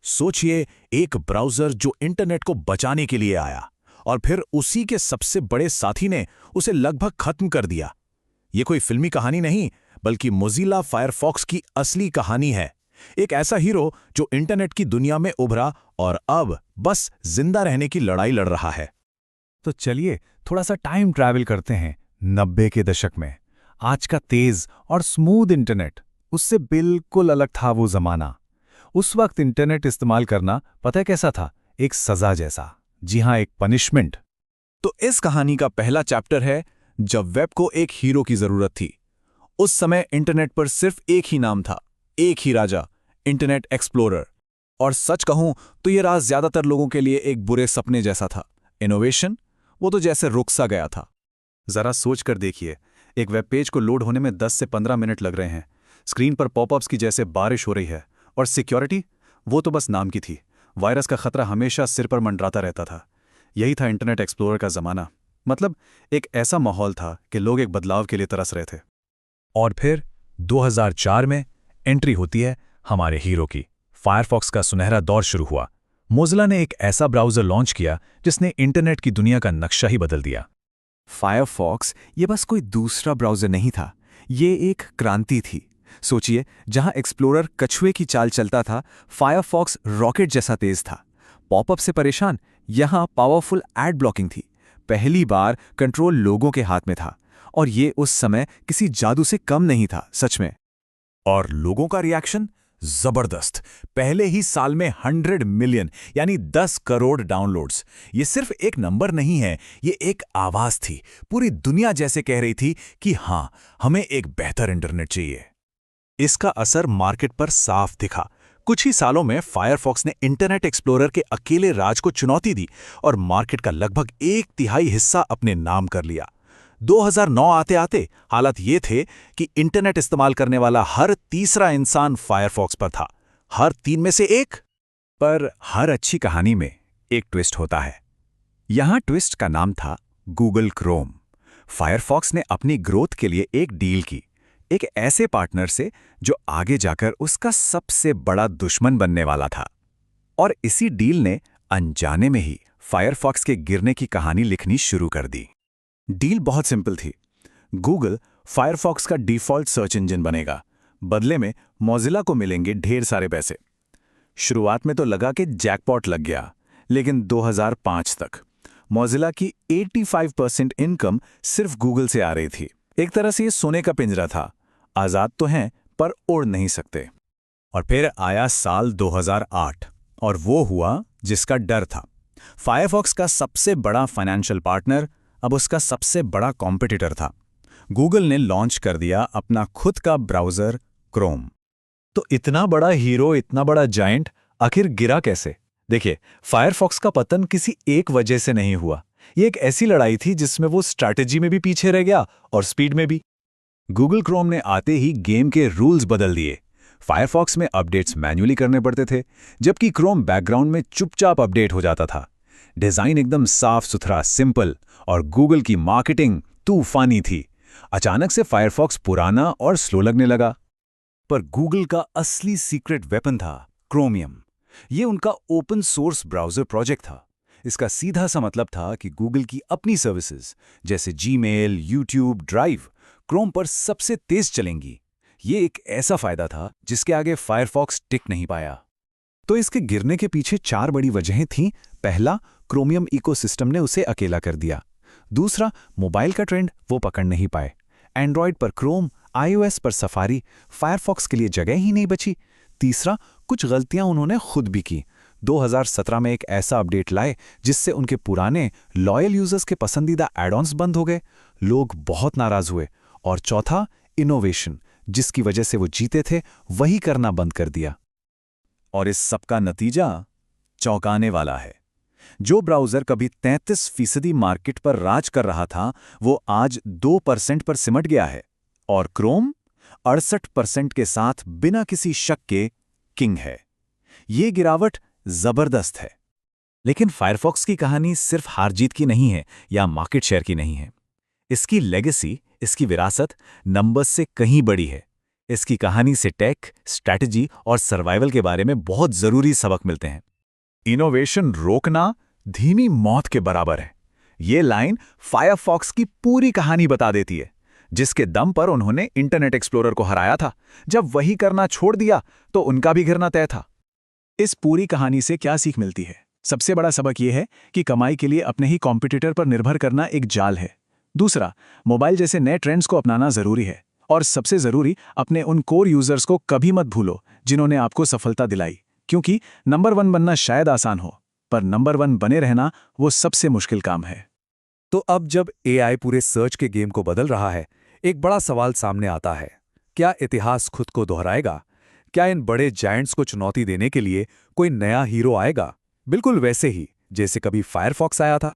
सोचिए, एक ब्राउज़र जो इंटरनेट को बचाने के लिए आया और फिर उसी के सबसे बड़े साथी ने उसे लगभग खत्म कर दिया। ये कोई फिल्मी कहानी नहीं, बल्कि मोज़िला फायरफॉक्स की असली कहानी है। एक ऐसा हीरो जो इंटरनेट की दुनिया में उभरा और अब बस जिंदा रहने की लड़ाई लड़ रहा है। तो चलिए थोड़ा सा टाइम ट्रैवल करते हैं 90 के दशक में। आज का तेज और स्मूथ इंटरनेट, उससे बिल्कुल अलग था वो जमाना। उस वक्त इंटरनेट इस्तेमाल करना पता है कैसा था? एक सजा जैसा। जी हाँ, एक पनिशमेंट। तो इस कहानी का पहला चैप्टर है जब वेब को एक हीरो की जरूरत थी। उस समय इंटरनेट पर सिर्फ एक ही नाम था, एक ही राजा, इंटरनेट एक्सप्लोरर। और सच कहूं तो ये राज ज्यादातर लोगों के लिए एक बुरे सपने जैसा था। इनोवेशन, वो तो जैसे रुक सा गया था। जरा सोच कर देखिए, एक वेब पेज को लोड होने में 10 से 15 मिनट लग रहे हैं। स्क्रीन पर पॉपअप्स की जैसे बारिश हो रही है। और सिक्योरिटी, वो तो बस नाम की थी। वायरस का खतरा हमेशा सिर पर मंडराता रहता था। यही था इंटरनेट एक्सप्लोरर का जमाना। मतलब एक ऐसा माहौल था कि लोग एक बदलाव के लिए तरस रहे थे। और फिर 2004 में एंट्री होती है हमारे हीरो की। फायरफॉक्स का सुनहरा दौर शुरू हुआ। मोज़िला ने एक ऐसा ब्राउज़र लॉन्च किया जिसने इंटरनेट की दुनिया का नक्शा ही बदल दिया। फायरफॉक्स ये बस कोई दूसरा ब्राउज़र नहीं था, ये एक क्रांति थी। सोचिए, जहां एक्सप्लोरर कछुए की चाल चलता था, फायरफॉक्स रॉकेट जैसा तेज था। पॉपअप से परेशान, यहां पावरफुल एड ब्लॉकिंग थी। पहली बार कंट्रोल लोगों के हाथ में था, और ये उस समय किसी जादू से कम नहीं था, सच में। और लोगों का रिएक्शन जबरदस्त। पहले ही साल में 100 मिलियन यानी 10 करोड़ डाउनलोड्स। ये सिर्फ एक नंबर नहीं है, ये एक आवाज थी। पूरी दुनिया जैसे कह रही थी कि हां, हमें एक बेहतर इंटरनेट चाहिए। इसका असर मार्केट पर साफ दिखा। कुछ ही सालों में फायरफॉक्स ने इंटरनेट एक्सप्लोरर के अकेले राज को चुनौती दी और मार्केट का लगभग 1/3 हिस्सा अपने नाम कर लिया। 2009 आते आते हालात ये थे कि इंटरनेट इस्तेमाल करने वाला हर तीसरा इंसान फायरफॉक्स पर था। हर 3 में से एक। पर हर अच्छी कहानी में एक ट्विस्ट होता है। यहां ट्विस्ट का नाम था गूगल क्रोम। फायरफॉक्स ने अपनी ग्रोथ के लिए एक डील की, एक ऐसे पार्टनर से जो आगे जाकर उसका सबसे बड़ा दुश्मन बनने वाला था। और इसी डील ने अनजाने में ही फायरफॉक्स के गिरने की कहानी लिखनी शुरू कर दी। डील बहुत सिंपल थी। गूगल फायरफॉक्स का डिफ़ॉल्ट सर्च इंजन बनेगा। बदले में मोज़िला को मिलेंगे ढेर सारे पैसे। शुरुआत में तो लगा कि जैकपॉट लग गया, लेकिन 2005 तक मोज़िला की 85% इनकम सिर्फ गूगल से आ रही थी। एक तरह से ये सोने का पिंजरा था। आज़ाद तो हैं, पर उड़ नहीं सकते। और फिर आया साल 2008 और वो हुआ जिसका डर था। फायरफॉक्स का सबसे बड़ा फाइनेंशियल पार्टनर अब उसका सबसे बड़ा कॉम्पिटिटर था। गूगल ने लॉन्च कर दिया अपना खुद का ब्राउज़र क्रोम। तो इतना बड़ा हीरो, इतना बड़ा जायंट आखिर गिरा कैसे? देखिए, फायरफॉक्स का पतन किसी एक वजह से नहीं हुआ। ये एक ऐसी लड़ाई थी जिसमें वो स्ट्रैटेजी में भी पीछे रह गया और स्पीड में भी। गूगल क्रोम ने आते ही गेम के रूल्स बदल दिए। फायरफॉक्स में अपडेट्स मैन्युअली करने पड़ते थे, जबकि क्रोम बैकग्राउंड में चुपचाप अपडेट हो जाता था। डिज़ाइन एकदम साफ सुथरा, सिंपल, और गूगल की मार्केटिंग तूफानी थी। अचानक से फायरफॉक्स पुराना और स्लो लगने लगा। पर गूगल का असली सीक्रेट वेपन था क्रोमियम। ये उनका ओपन सोर्स ब्राउज़र प्रोजेक्ट था। इसका सीधा सा मतलब था कि गूगल की अपनी सर्विसेज जैसे जीमेल, यूट्यूब, ड्राइव क्रोम पर सबसे तेज चलेंगी। ये एक ऐसा फायदा था जिसके आगे फायरफॉक्स टिक नहीं पाया। तो इसके गिरने के पीछे 4 बड़ी वजहें थीं। पहला, क्रोमियम इकोसिस्टम ने उसे अकेला कर दिया। दूसरा, मोबाइल का ट्रेंड वो पकड़ नहीं पाए। एंड्रॉयड पर क्रोम, आईओएस पर सफारी, फायरफॉक्स के लिए जगह ही नहीं बची। तीसरा, कुछ गलतियां उन्होंने खुद भी की। 2017 में एक ऐसा अपडेट लाए जिससे उनके पुराने लॉयल यूजर्स के पसंदीदा एड-ऑन्स बंद हो गए। लोग बहुत नाराज हुए। और चौथा, इनोवेशन, जिसकी वजह से वो जीते थे वही करना बंद कर दिया। और इस सबका नतीजा चौंकाने वाला है। जो ब्राउज़र कभी 33% मार्केट पर राज कर रहा था, वो आज 2% पर सिमट गया है। और क्रोम 68% के साथ बिना किसी शक के किंग है। ये गिरावट जबरदस्त है। लेकिन फायरफॉक्स की कहानी सिर्फ हार जीत की नहीं है या मार्केट शेयर की नहीं है। इसकी लेगेसी, इसकी विरासत नंबर्स से कहीं बड़ी है। इसकी कहानी से टेक, स्ट्रैटेजी और सर्वाइवल के बारे में बहुत जरूरी सबक मिलते हैं। इनोवेशन रोकना धीमी मौत के बराबर है। ये लाइन फायरफॉक्स की पूरी कहानी बता देती है, जिसके दम पर उन्होंने इंटरनेट एक्सप्लोरर को हराया था। जब वही करना छोड़ दिया तो उनका भी गिरना तय था। इस पूरी कहानी से क्या सीख मिलती है? सबसे बड़ा सबक यह है कि कमाई के लिए अपने ही कॉम्पिटिटर पर निर्भर करना एक जाल है। दूसरा, मोबाइल जैसे नए ट्रेंड्स को अपनाना जरूरी है। और सबसे जरूरी, अपने उन कोर यूजर्स को कभी मत भूलो जिन्होंने आपको सफलता दिलाई। क्योंकि नंबर 1 बनना शायद आसान हो, पर नंबर 1 बने रहना वो सबसे मुश्किल काम है। तो अब जब एआई पूरे सर्च के गेम को बदल रहा है, एक बड़ा सवाल सामने आता है। क्या इतिहास खुद को दोहराएगा? क्या इन बड़े जायंट्स को चुनौती देने के लिए कोई नया हीरो आएगा? बिल्कुल वैसे ही जैसे कभी फायरफॉक्स आया था।